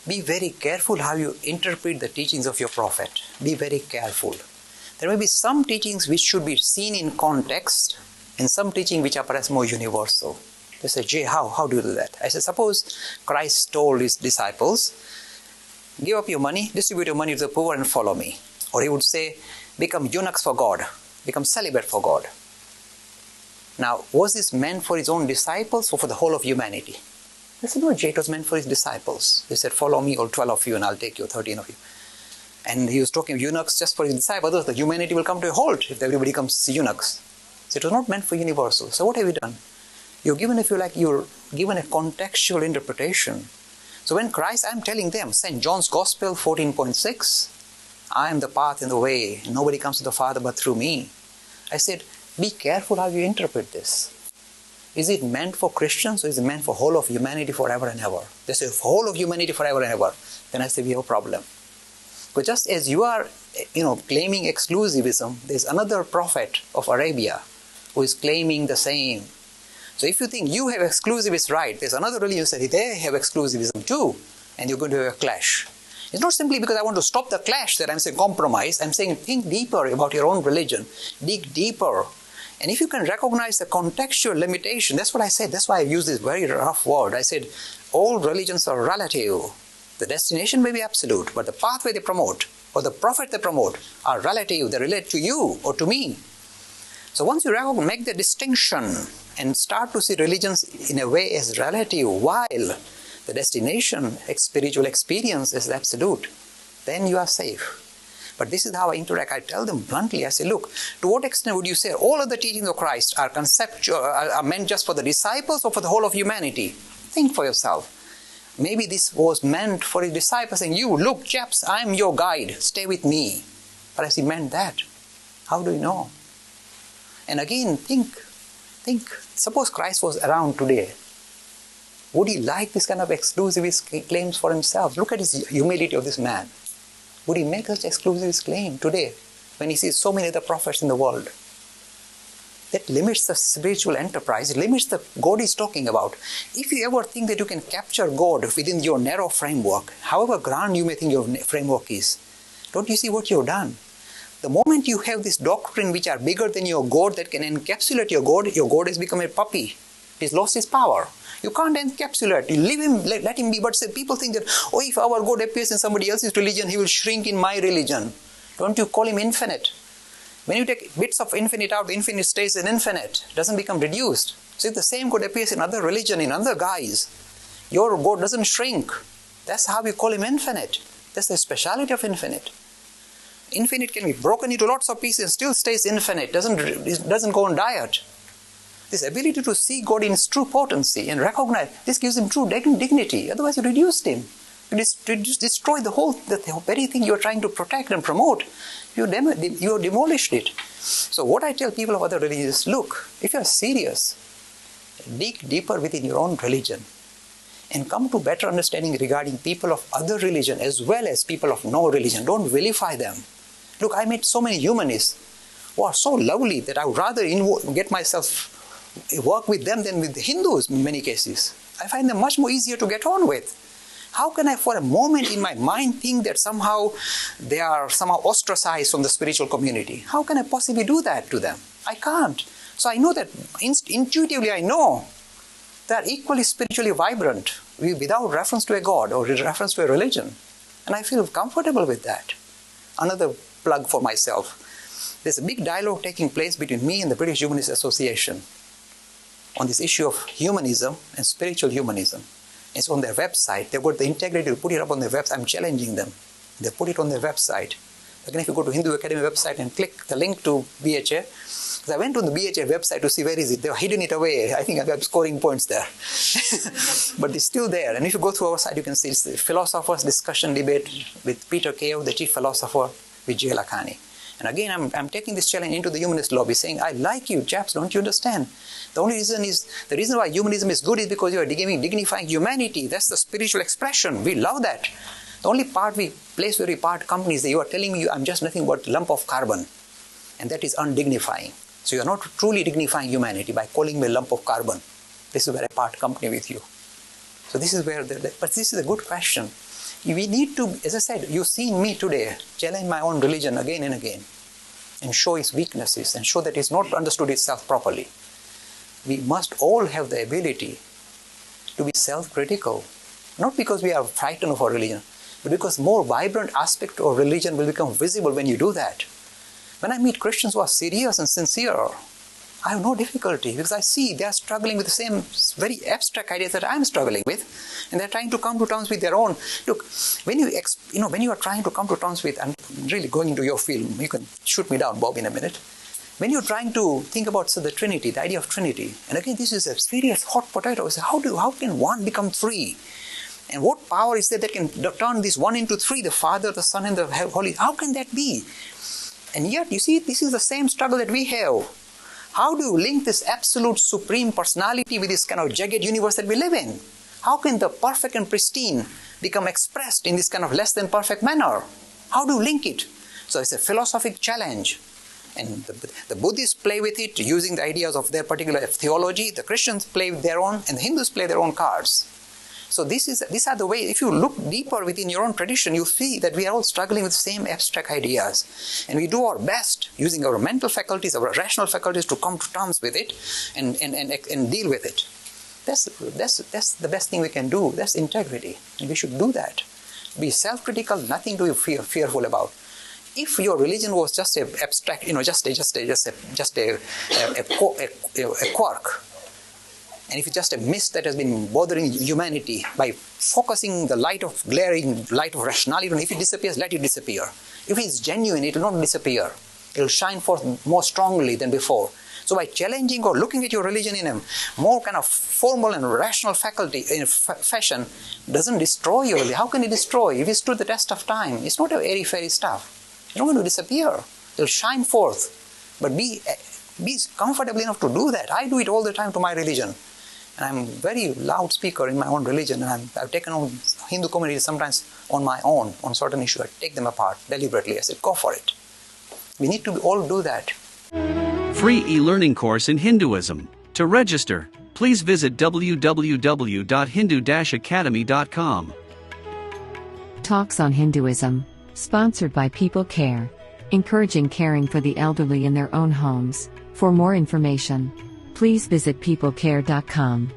be very careful how you interpret the teachings of your prophet. Be very careful. There may be some teachings which should be seen in context and some teaching which are perhaps more universal. They say, Jay, how do you do that? I said, suppose Christ told his disciples, give up your money, distribute your money to the poor and follow me. Or he would say, become eunuchs for God, become celibate for God. Now, was this meant for his own disciples or for the whole of humanity? They said, no, Jay, it was meant for his disciples. They said, follow me, all 12 of you, and I'll take you, 13 of you. And he was talking of eunuchs just for his disciples. The humanity will come to a halt if everybody becomes eunuchs. So it was not meant for universal. So what have you done? You're given, if you like, you're given a contextual interpretation. So when Christ, I'm telling them, St. John's Gospel 14.6, I am the path and the way. Nobody comes to the Father but through me. I said, be careful how you interpret this. Is it meant for Christians or is it meant for whole of humanity forever and ever? They say, for whole of humanity forever and ever. Then I say, we have a problem. But just as you are, claiming exclusivism, there's another prophet of Arabia who is claiming the same. So if you think you have exclusivist right, there's another religion that they have exclusivism too, and you're going to have a clash. It's not simply because I want to stop the clash that I'm saying compromise. I'm saying think deeper about your own religion. Dig deeper. And if you can recognize the contextual limitation, that's what I said. That's why I used this very rough word. I said, all religions are relative. The destination may be absolute, but the pathway they promote, or the prophet they promote, are relative. They relate to you or to me. So once you make the distinction and start to see religions in a way as relative, while the destination, spiritual experience is absolute, then you are safe. But this is how I interact. I tell them bluntly, I say, look, to what extent would you say all of the teachings of Christ are conceptual, are meant just for the disciples or for the whole of humanity? Think for yourself. Maybe this was meant for his disciples saying, you, look, chaps, I'm your guide, stay with me. Perhaps he meant that. How do you know? And again, think, suppose Christ was around today. Would he like this kind of exclusivist claims for himself? Look at his humility of this man. Would he make such exclusivist claim today when he sees so many other prophets in the world? That limits the spiritual enterprise. It limits the God he's talking about. If you ever think that you can capture God within your narrow framework, however grand you may think your framework is, don't you see what you've done? The moment you have this doctrine which are bigger than your God that can encapsulate your God has become a puppy. He's lost his power. You can't encapsulate. You leave him, let him be. But say, people think that, oh, if our God appears in somebody else's religion, he will shrink in my religion. Don't you call him infinite? When you take bits of infinite out, the infinite stays in infinite. It doesn't become reduced. So if the same God appears in other religion, in other guise, your God doesn't shrink. That's how we call him infinite. That's the speciality of infinite. Infinite can be broken into lots of pieces and still stays infinite. It doesn't go on diet. This ability to see God in his true potency and recognize, this gives him true dignity. Otherwise you reduced him. You destroy the very thing you're trying to protect and promote. You demolished it. So what I tell people of other religions, look, if you're serious, dig deeper within your own religion and come to better understanding regarding people of other religion as well as people of no religion. Don't vilify them. Look, I met so many humanists who are so lovely that I would rather work with them than with the Hindus in many cases. I find them much more easier to get on with. How can I for a moment in my mind think that somehow they are somehow ostracized from the spiritual community? How can I possibly do that to them? I can't. So I know that intuitively I know they are equally spiritually vibrant without reference to a God or reference to a religion. And I feel comfortable with that. Another plug for myself. There's a big dialogue taking place between me and the British Humanist Association on this issue of humanism and spiritual humanism. It's on their website. They've got the integrity to put it up on their website. I'm challenging them. They put it on their website. Again, if you go to Hindu Academy website and click the link to BHA, because I went on the BHA website to see where is it. They've hidden it away. I think I'm scoring points there. But it's still there. And if you go through our site, you can see it's the Philosophers Discussion Debate with Peter Cave, the chief philosopher, with Jay Lakhani. And again, I'm taking this challenge into the humanist lobby, saying, I like you, chaps, don't you understand? The reason why humanism is good is because you are dignifying humanity. That's the spiritual expression. We love that. The only place where we part company is that you are telling me I'm just nothing but a lump of carbon. And that is undignifying. So you are not truly dignifying humanity by calling me a lump of carbon. This is where I part company with you. So this is where, but this is a good question. We need to, as I said, you've seen me today challenge my own religion again and again and show its weaknesses and show that it's not understood itself properly. We must all have the ability to be self-critical, not because we are frightened of our religion, but because more vibrant aspect of religion will become visible when you do that. When I meet Christians who are serious and sincere, I have no difficulty because I see they are struggling with the same very abstract ideas that I'm struggling with, and they're trying to come to terms with their own. Look, when you are trying to come to terms with, I'm really going into your field, you can shoot me down, Bob, in a minute. When you're trying to think about the Trinity, the idea of Trinity, and again, this is a serious hot potato. So how can one become three? And what power is there that can turn this one into three, the Father, the Son, and the Holy? How can that be? And yet, you see, this is the same struggle that we have. How do you link this absolute supreme personality with this kind of jagged universe that we live in? How can the perfect and pristine become expressed in this kind of less than perfect manner? How do you link it? So it's a philosophic challenge. And the Buddhists play with it using the ideas of their particular theology. The Christians play with their own, and the Hindus play their own cards. So these are the way, if you look deeper within your own tradition, you see that we are all struggling with the same abstract ideas. And we do our best using our mental faculties, our rational faculties to come to terms with it and deal with it. That's the best thing we can do. That's integrity. And we should do that. Be self-critical, nothing to be fearful about. If your religion was just an abstract, just a quirk, and if it's just a mist that has been bothering humanity, by focusing the glaring light of rationality, if it disappears, let it disappear. If it's genuine, it will not disappear. It will shine forth more strongly than before. So by challenging or looking at your religion in a more kind of formal and rational fashion, doesn't destroy your religion. How can it destroy? If it stood the test of time, it's not a airy-fairy stuff. It's not going to disappear. It will shine forth. But be comfortable enough to do that. I do it all the time to my religion. And I'm a very loud speaker in my own religion, and I've taken on Hindu communities sometimes on my own, on certain issues. I take them apart deliberately. I said, go for it. We need to all do that. Free e-learning course in Hinduism. To register, please visit www.hindu-academy.com. Talks on Hinduism. Sponsored by People Care. Encouraging caring for the elderly in their own homes. For more information, please visit peoplecare.com.